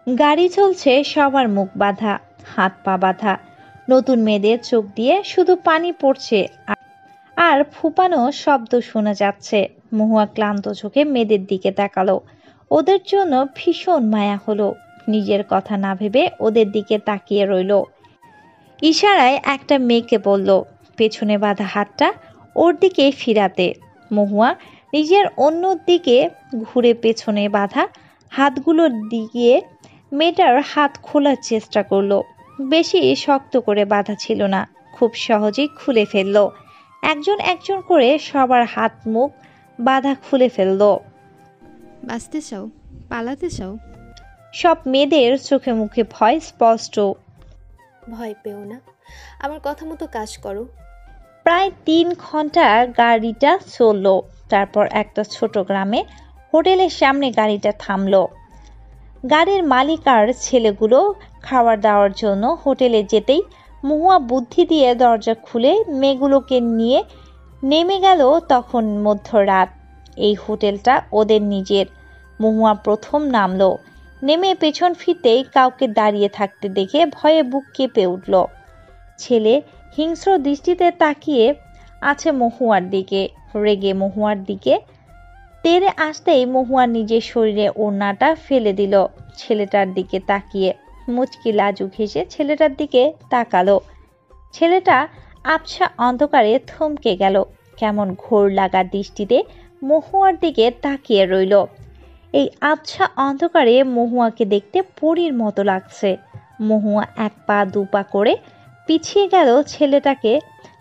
গাড়ি চলছে, সবার মুখ বাঁধা, হাত পা বাঁধা। নতুন মেয়েদের চোখ দিয়ে শুধু পানি পড়ছে আর ফুপানো শব্দ শোনা যাচ্ছে। মহুয়া ক্লান্ত চোখে মেয়েদের দিকে তাকালো। ওদের জন্য ভীষণ মায়া হলো। নিজের কথা না ভেবে ওদের দিকে তাকিয়ে রইল। ইশারায় একটা মেয়েকে বলল পেছনে বাঁধা হাতটা ওর দিকে ফিরাতে। মহুয়া নিজের অন্য দিকে ঘুরে পেছনে বাঁধা হাতগুলোর দিকে মেয়েটার হাত খোলার চেষ্টা করলো। বেশি শক্ত করে বাঁধা ছিল না, খুব সহজেই খুলে ফেললো। একজন একজন করে সবার হাত মুখ বাঁধা খুলে ফেললো। বাঁচতে চাও? পালাতে চাও? সব মেয়েদের চোখে মুখে ভয় স্পষ্ট। ভয় পেও না, আমার কথা মতো কাজ করো। প্রায় 3 ঘন্টা গাড়িটা চলল। তারপর একটা ছোট গ্রামে হোটেলের সামনে গাড়িটা থামলো। গাড়ির মালিক আর ছেলেগুলো খাবার দাওয়ার জন্য হোটেলে যেতেই মহুয়া বুদ্ধি দিয়ে দরজা খুলে মেয়েগুলোকে নিয়ে নেমে গেল। তখন মধ্যরাত। এই হোটেলটা ওদের নিজের। মহুয়া প্রথম নামলো। নেমে পেছন ফিরতেই কাউকে দাঁড়িয়ে থাকতে দেখে ভয়ে বুক কেঁপে উঠল। ছেলে হিংস্র দৃষ্টিতে তাকিয়ে আছে মহুয়ার দিকে, রেগে মহুয়ার দিকে তেড়ে আসতেই মহুয়া নিজের শরীরে ওড়নাটা ফেলে দিল। ছেলেটার দিকে তাকিয়ে মুচকি লাজুক হেসে ছেলেটার দিকে তাকালো। ছেলেটা আবছা অন্ধকারে থমকে গেল, কেমন ঘোর লাগা দৃষ্টিতে মহুয়ার দিকে তাকিয়ে রইল। এই আবছা অন্ধকারে মহুয়াকে দেখতে পরীর মতো লাগছে। মহুয়া 1 পা 2 পা করে পিছিয়ে গেল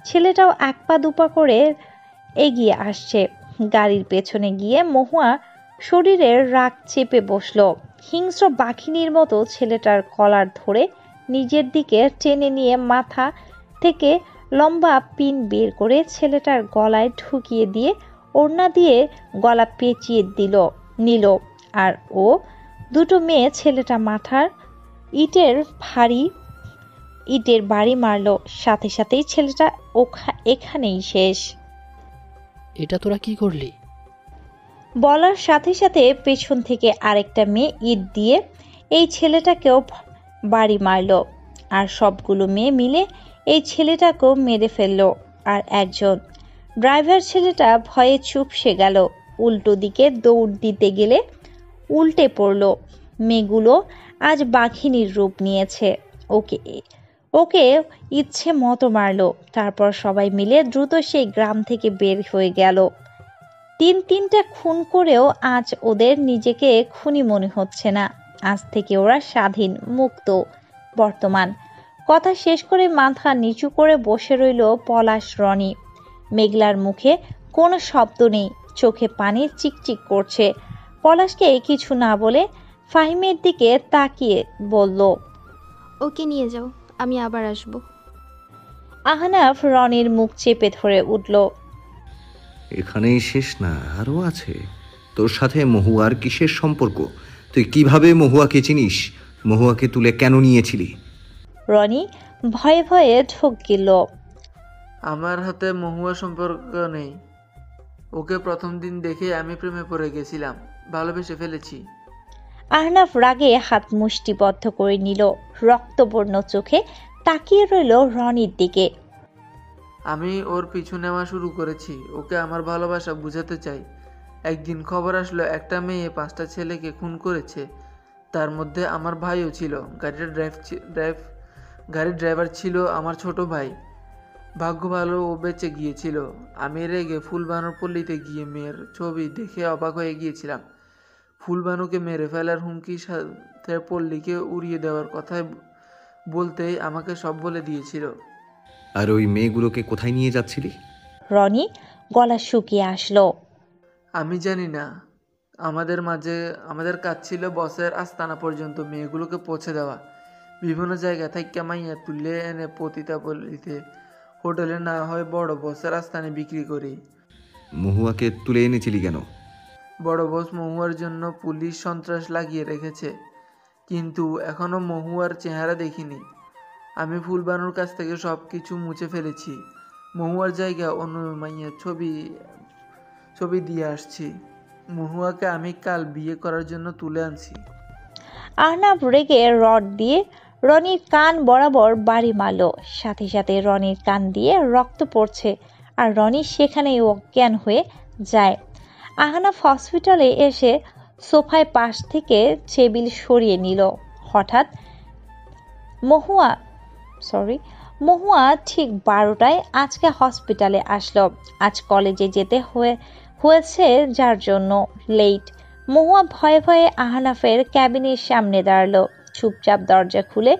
ছেলেটাও 1 পা 2 পা করে এগিয়ে আসছে। গাড়ির পেছনে গিয়ে মহুয়া শরীরের রাগ চেপে বসল। হিংস্র বাঘিনীর মতো ছেলেটার কলার ধরে নিজের দিকে টেনে নিয়ে মাথা থেকে লম্বা পিন বের করে ছেলেটার গলায় ঢুকিয়ে দিয়ে ওড়না দিয়ে গলা পেঁচিয়ে নিল। আর ও দুটো মেয়ে ছেলেটা মাথার ইটের বাড়ি মারল। সাথে সাথেই ছেলেটা এখানেই শেষ। এটা তোরা কি করলি? বলার সাথে সাথে পেছন থেকে আরেকটা মেয়ে ইট দিয়ে এই ছেলেটাকেও বাড়ি মারল। আর সবগুলো মেয়ে মিলে এই ছেলেটাকেও মেরে ফেলল। আর একজন ড্রাইভার ছেলেটা ভয়ে চুপসে গেল। উল্টো দিকে দৌড় দিতে গেলে উল্টে পড়ল। মেয়েগুলো আজ বাঘিনীর রূপ নিয়েছে। ওকে ইচ্ছে মতো মারল। তারপর সবাই মিলে দ্রুত সেই গ্রাম থেকে বের হয়ে গেল। 3টা খুন করেও আজ ওদের নিজেকে খুনি মনে হচ্ছে না। আজ থেকে ওরা স্বাধীন, মুক্ত। বর্তমান। কথা শেষ করে মাথা নিচু করে বসে রইল পলাশ রনি। মেঘলার মুখে কোনো শব্দ নেই, চোখে পানি চিকচিক করছে। পলাশকে কিছু না বলে ফাহিমের দিকে তাকিয়ে বলল, ওকে নিয়ে যাও, আমি আবার আসবো। আহনাফ রনির মুখ চেপে ধরে উঠল। এখানেই শেষ না, আরও আছে। তোর সাথে মহুয়ার কিসের সম্পর্ক? তুই কিভাবে মহুয়াকে চিনিস? মহুয়াকে তুলে কেন নিয়েছিলি? রনি ভয়ে ভয়ে ঢোক গেল। আমার হাতে মহুয়া সম্পর্ক নেই। ওকে প্রথম দিন দেখে আমি প্রেমে পড়ে গেছিলাম, ভালোবেসে ফেলেছি। আহনাফ রাগে হাত মুষ্টিবদ্ধ করে নিল। রক্তবর্ণ চোখে তাকিয়ে রইল রনির দিকে। আমি ওর পিছু নেওয়া শুরু করেছি, ওকে আমার ভালোবাসা বুঝাতে চাই। একদিন খবর আসলো একটা মেয়ে 5টা ছেলেকে খুন করেছে, তার মধ্যে আমার ভাইও ছিল। গাড়ির ড্রাইভার ছিল আমার ছোট ভাই। ভাগ্য ভালো ও বেঁচে গিয়েছিল। আমি রেগে ফুলবানুর পল্লীতে গিয়ে মেয়ের ছবি দেখে অবাক হয়ে গিয়েছিলাম। ফুলবানুকে মেরে ফেলার হুমকির সাথে পল্লীকে উড়িয়ে দেওয়ার কথা বলতেই আমাকে সব বলে দিয়েছিল। আর ওই মেয়েগুলোকে কোথায় নিয়ে যাচ্ছিলি? রনি গলা শুকিয়ে আসলো। আমি জানি না। আমাদের কাজ ছিল বসের আস্তানা পর্যন্ত মেয়েগুলোকে পৌঁছে দেওয়া। বিভিন্ন জায়গা থেকে মাইয়া তুলে এনে পতিতাপল্লীতে, হোটেলে না হয় বড় বসের আস্তানে বিক্রি করি। মহুয়াকে তুলে এনেছিলি কেন? বড় বস মহুয়ার জন্য পুলিশ সন্ত্রাস লাগিয়ে রেখেছে, কিন্তু এখনো মহুয়ার চেহারা দেখিনি। আমি ফুলবানুর কাছ থেকে সব কিছু মুছে ফেলেছি। মহুয়ার জায়গা অন্য মাইয়ার ছবি দিয়ে আসছি। মহুয়াকে আমি কাল বিয়ে করার জন্য তুলে আনছি। আহনাফ রেগে রড দিয়ে রনির কান বরাবর বাড়ি মারল। সাথে সাথে রনির কান দিয়ে রক্ত পড়ছে আর রনি সেখানেই অজ্ঞান হয়ে যায়। আহনাফ হসপিটালে এসে সোফায় পাশ থেকে টেবিল সরিয়ে নিল। হঠাৎ মহুয়া ঠিক 12টায় আজকে হসপিটালে আসলো। আজ কলেজে যেতে হয়েছে যার জন্য লেট। মহুয়া ভয়ে ভয়ে আহনাফের ক্যাবিনের সামনে দাঁড়ালো। চুপচাপ দরজা খুলে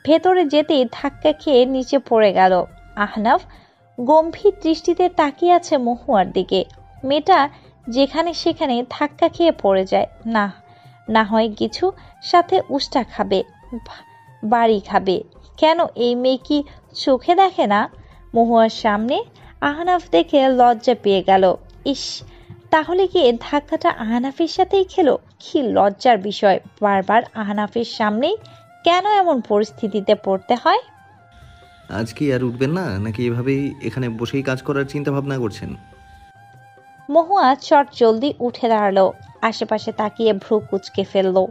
ভেতরে যেতেই ধাক্কা খেয়ে নিচে পড়ে গেল। আহনাফ গম্ভীর দৃষ্টিতে তাকিয়ে আছে মহুয়ার দিকে। মেয়েটা যেখানে সেখানে ধাক্কা খেয়ে পড়ে যায়। না হয় কিছু সাথে উষ্টা খাবে, বাড়ি খাবে। কেন এই মেয়ে কি চোখে দেখে না? মহুয়ার সামনে আহনাফ দেখে লজ্জা পেয়ে গেল। ইস, তাহলে কি ধাক্কাটা আহনাফের সাথেই খেলো? কি লজ্জার বিষয়, বারবার আহনাফের সামনেই কেন এমন পরিস্থিতিতে পড়তে হয়? আজ কি আর উঠবেন না, নাকি এভাবেই এখানে বসেই কাজ করার চিন্তা ভাবনা করছেন? মহুয়া চট জলদি উঠে দাঁড়ালো। আশেপাশে তাকিয়ে ভ্রু কুচকে ফেললো।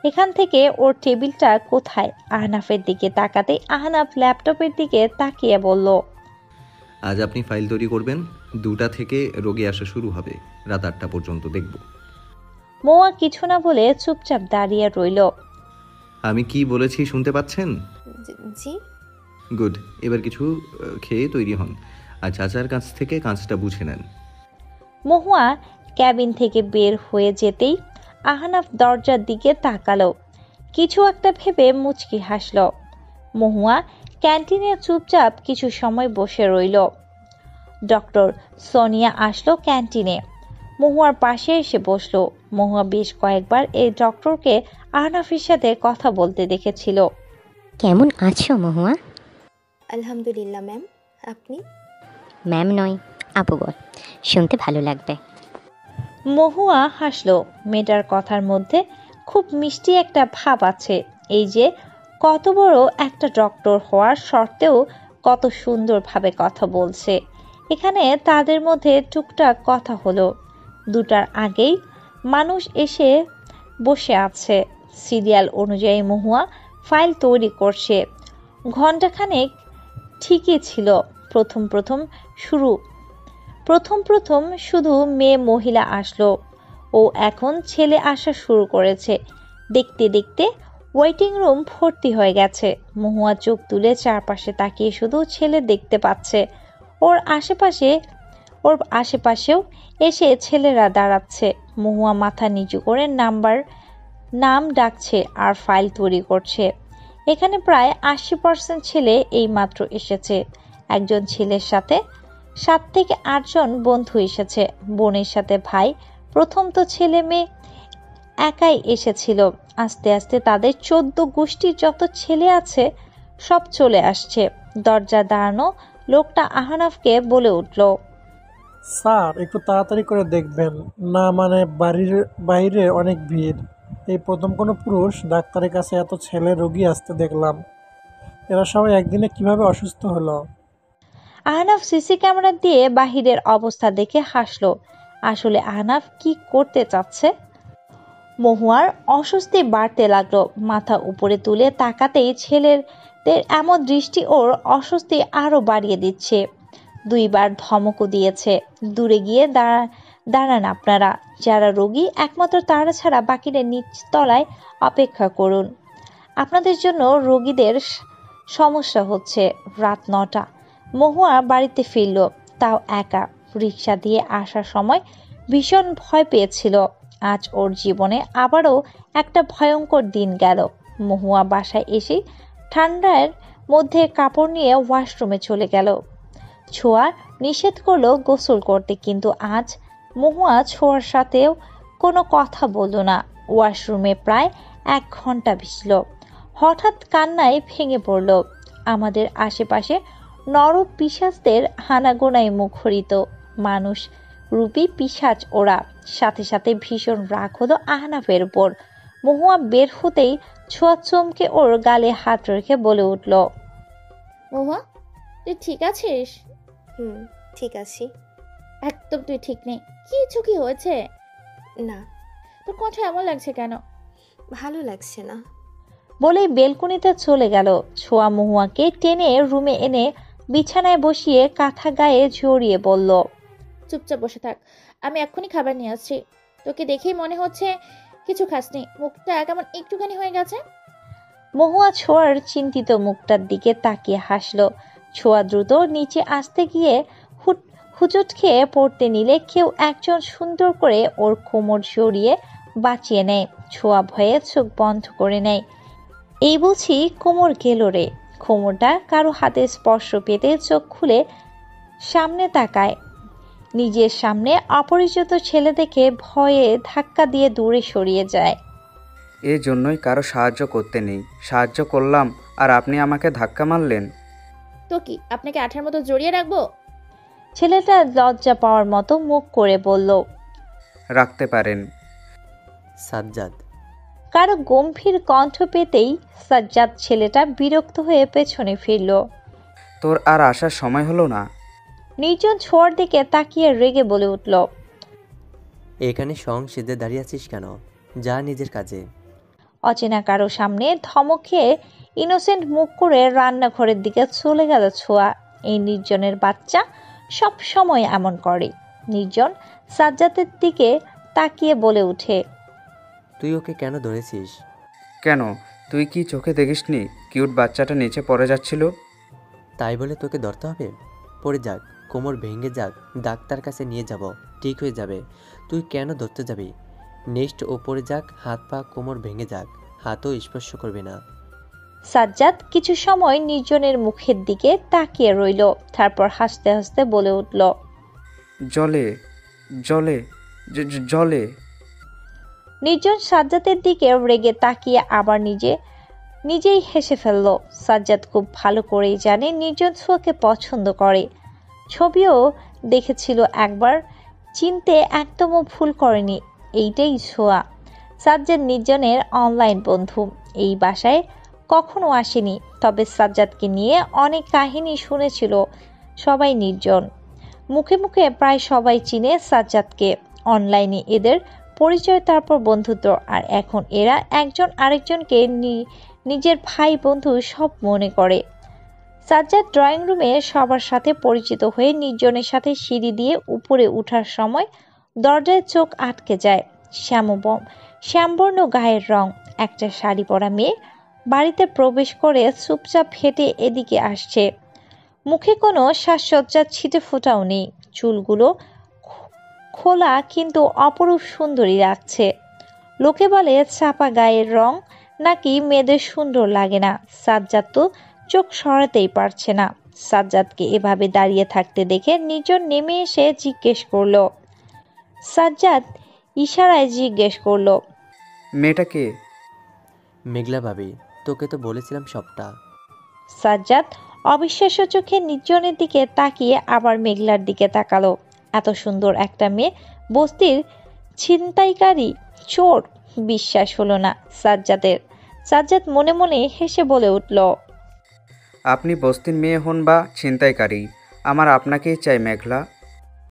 এখান থেকে ওর টেবিলটা কোথায়? আহনাফের দিকে তাকাতেই আহনাফ ল্যাপটপের দিকে তাকিয়ে বলল, আজ আপনি ফাইল তৈরি করবেন। 2টা থেকে রোগী আসা শুরু হবে, রাত 8টা পর্যন্ত দেখব। মহুয়া কিছু না বলে চুপচাপ দাঁড়িয়ে রইল। আমি কি বলেছি শুনতে পাচ্ছেন? জি। গুড, এবার কিছু খেয়ে তৈরি হন আর চাচার কাছ থেকে কাজটা বুঝে নেন। মহুয়া ক্যাবিন থেকে বের হয়ে যেতেই আহনাফ দরজার দিকে তাকালো। কিছু একটা ভেবে মুচকি হাসল। মহুয়া ক্যান্টিনে চুপচাপ কিছু সময় বসে রইল। ডক্টর সোনিয়া আসলো ক্যান্টিনে। মহুয়ার পাশে এসে বসলো। মহুয়া বেশ কয়েকবার এই ডক্টরকে আহনাফের সাথে কথা বলতে দেখেছিল। কেমন আছো মহুয়া? আলহামদুলিল্লাহ ম্যাম, আপনি? ম্যাম নয়, আপু বল, শুনতে ভালো লাগবে। মহুয়া হাসলো। মেয়েটার কথার মধ্যে খুব মিষ্টি একটা ভাব আছে। এই যে কত বড় একটা ডক্টর হওয়ার সত্ত্বেও কত সুন্দরভাবে কথা বলছে। এখানে তাদের মধ্যে টুকটাক কথা হলো। 2টার আগেই মানুষ এসে বসে আছে। সিরিয়াল অনুযায়ী মহুয়া ফাইল তৈরি করছে। ঘণ্টাখানেক ঠিকই ছিল। প্রথম প্রথম শুধু মেয়ে মহিলা আসলো। ও এখন ছেলে আসা শুরু করেছে। দেখতে দেখতে ওয়েটিং রুম ভর্তি হয়ে গেছে। মহুয়া চোখ তুলে চারপাশে তাকিয়ে শুধু ছেলে দেখতে পাচ্ছে। ওর আশেপাশেও এসে ছেলেরা দাঁড়াচ্ছে। মহুয়া মাথা নিচু করে নাম ডাকছে আর ফাইল তৈরি করছে। এখানে প্রায় 80% ছেলে এইমাত্র এসেছে। একজন ছেলের সাথে 7 থেকে 8 জন বন্ধু এসেছে। বোনের সাথে ভাই। প্রথম তো ছেলে মেয়ে একাই এসেছিল। আস্তে আস্তে তাদের 14 গোষ্ঠীর যত ছেলে আছে সব চলে আসছে। দরজা দাঁড়ানো লোকটা আহনাফকে বলে উঠল, স্যার একটু তাড়াতাড়ি করে দেখবেন না, মানে বাড়ির বাইরে অনেক ভিড়। এই প্রথম কোনো পুরুষ ডাক্তারের কাছে এত ছেলে রোগী আসতে দেখলাম। এরা সবাই একদিনে কিভাবে অসুস্থ হলো? আহনাফ সিসি ক্যামেরা দিয়ে বাহিরের অবস্থা দেখে হাসলো। আসলে আহনাফ কি করতে চাচ্ছে? মহুয়ার অস্বস্তি বাড়তে লাগলো। মাথা উপরে তুলে তাকাতেই ছেলেদের এমন দৃষ্টি ওর অস্বস্তি আরো বাড়িয়ে দিচ্ছে। 2বার ধমকও দিয়েছে, দূরে গিয়ে দাঁড়ান আপনারা। যারা রোগী একমাত্র তারা ছাড়া বাকিরা নিচতলায় অপেক্ষা করুন। আপনাদের জন্য রোগীদের সমস্যা হচ্ছে। রাত 9টা। মহুয়া বাড়িতে ফিরল, তাও একা। রিক্সা দিয়ে আসার সময় ভীষণ ভয় পেয়েছিল। আজ ওর জীবনে আবারও একটা ভয়ঙ্কর দিন গেল। মহুয়া বাসায় এসে ঠান্ডার মধ্যে কাপড় নিয়ে ওয়াশরুমে চলে গেল। ছোঁয়া নিষেধ করলো গোসল করতে, কিন্তু আজ মহুয়া ছোঁয়ার সাথেও কোনো কথা বলল না। ওয়াশরুমে প্রায় 1 ঘন্টা ভিজল। হঠাৎ কান্নায় ভেঙে পড়ল। আমাদের আশেপাশে নরক পিশাচদের হানাগোনায় মুখরিত। মানুষ রূপী পিশাচ ওরা। সাথে সাথে ভীষণ রাগ হলো আহনাফের উপর। মহুয়া বের হতেই ছোঁয়া চমকে ওর গালে হাত রেখে বলে উঠল, মহুয়া, তুই ঠিক আছিস? ঠিক আছি। একদম তুই ঠিক নেই। কি হয়েছে? না। তোর কণ্ঠ এমন লাগছে কেন? ভালো লাগছে না। বলেই বেলকনিতে চলে গেল। ছোঁয়া মহুয়াকে টেনে রুমে এনে বিছানায় বসিয়ে কাঁথা গায়ে জড়িয়ে বলল, চুপচাপ বসে থাক, আমি এক্ষুনি খাবার নিয়ে আসছি। তোকে দেখেই মনে হচ্ছে কিছু খাসনি, মুখটা কেমন একটুখানি হয়ে গেছে। মহুয়া ছোঁয়ার চিন্তিত মুখটার দিকে তাকিয়ে হাসল। ছোঁয়া দ্রুত নিচে আসতে গিয়ে হুচট খেয়ে পড়তে নিলে কেউ একজন সুন্দর করে ওর কোমর জড়িয়ে বাঁচিয়ে নেয়। ছোঁয়া ভয়ে চোখ বন্ধ করে নেয়। এই বুঝি কোমর গেল রে। কোমরটা কারো হাতে স্পর্শ পেতে চোখ খুলে সামনে তাকায়। নিজের সামনে অপরিচিত ছেলে দেখে ভয়ে ধাক্কা দিয়ে দূরে সরিয়ে যায়। এই জন্যই কারো সাহায্য করতে নেই, সাহায্য করলাম আর আপনি আমাকে ধাক্কা মারলেন। তো কি আপনাকে আঠার মতো জড়িয়ে রাখবো? ছেলেটা লজ্জা পাওয়ার মতো মুখ করে বলল, রাখতে পারেন। সাজ্জাদ। কারো গম্ভীর কণ্ঠ পেতেই সাজ্জাদ ছেলেটা বিরক্ত হয়ে পেছনে ফিরল। তোর আর আসার সময় হলো না? নির্জন ছোঁয়ার দিকে তাকিয়ে রেগে বলে উঠল, এখানে সেজে দাঁড়িয়ে আছিস কেন? যা নিজের কাজে। অচেনা কারো সামনে ধমক খেয়ে ইনোসেন্ট মুখ করে রান্নাঘরের দিকে চলে গেল ছোঁয়া। এই নির্জনের বাচ্চা সব সময় এমন করে। নির্জন সাজ্জাদের দিকে তাকিয়ে বলে উঠে, তুই ওকে কেন ধরেছিস? কেন, তুই কি চোখে দেখিসনি কিউট বাচ্চাটা নিচে পড়ে যাচ্ছিল? তাই বলে তোকে ধরতে হবে? পড়ে যাক, কোমর ভেঙে যাক, ডাক্তার কাছে নিয়ে যাব, ঠিক হয়ে যাবে। তুই কেন ধরতে যাবি? নেক্সট ও পড়ে যাক, হাত পা কোমর ভেঙে যাক, হাতও স্পর্শ করবে না। সাজ্জাদ কিছু সময় নির্জনের মুখের দিকে তাকিয়ে রইল, তারপর হাসতে হাসতে বলে উঠল, জলে জলে জলে। নির্জন সাজ্জাদের দিকে রেগে তাকিয়ে আবার নিজেই হেসে ফেলল। সাজ্জাদ খুব ভালো করেই জানে নির্জন ছোঁয়াকে পছন্দ করে। ছবিও দেখেছিল একবার, চিনতে একদমও ভুল করেনি। এইটাই ছোঁয়া। সাজ্জাদ নির্জনের অনলাইন বন্ধু। এই বাসায় কখনো আসেনি, তবে সাজ্জাদকে নিয়ে অনেক কাহিনী শুনেছিল সবাই নির্জন। মুখে মুখে প্রায় সবাই চিনে সাজ্জাদকে। অনলাইনে এদের পরিচয়, তারপর বন্ধুত্ব, আর এখন এরা একজন আরেকজনকে নিজের ভাই বন্ধু সব মনে করে। সাজ্জাদ ড্রয়িং রুমে সবার সাথে পরিচিত হয়ে নির্জনের সাথে সিঁড়ি দিয়ে উপরে ওঠার সময় দরজায় চোখ আটকে যায়। শ্যামবর্ণ গায়ের রং একটা শাড়ি পরা মেয়ে বাড়িতে প্রবেশ করে চুপচাপ হেঁটে এদিকে আসছে। মুখে কোনো সাজসজ্জার ছিটে ফোটাও নেই। চুলগুলো খোলা কিন্তু অপরূপ সুন্দরী লাগছে। লোকে বলে চাপা গায়ের রং নাকি মেয়েদের সুন্দর লাগে না। সাজ্জাদ তো চোখ সরাতেই পারছে না। সাজ্জাদকে এভাবে দাঁড়িয়ে থাকতে দেখে নির্জন নেমে এসে জিজ্ঞেস করলো। সাজ্জাদ ইশারায় জিজ্ঞেস করলো, মেয়েটা কে? মেঘলা ভাবি, তোকে তো বলেছিলাম সবটা। সাজ্জাদ অবিশ্বাস্য চোখে নির্জনের দিকে তাকিয়ে আবার মেঘলার দিকে তাকালো। এত সুন্দর একটা মেয়ে বস্তির ছিনতাইকারী চোর, বিশ্বাস হলো না সাজ্জাদের। সাজ্জাদ মনে মনে হেসে বলে উঠল, আপনি বস্তির মেয়ে হন বা ছিনতাইকারী, আমার আপনাকেই চাই মেঘলা।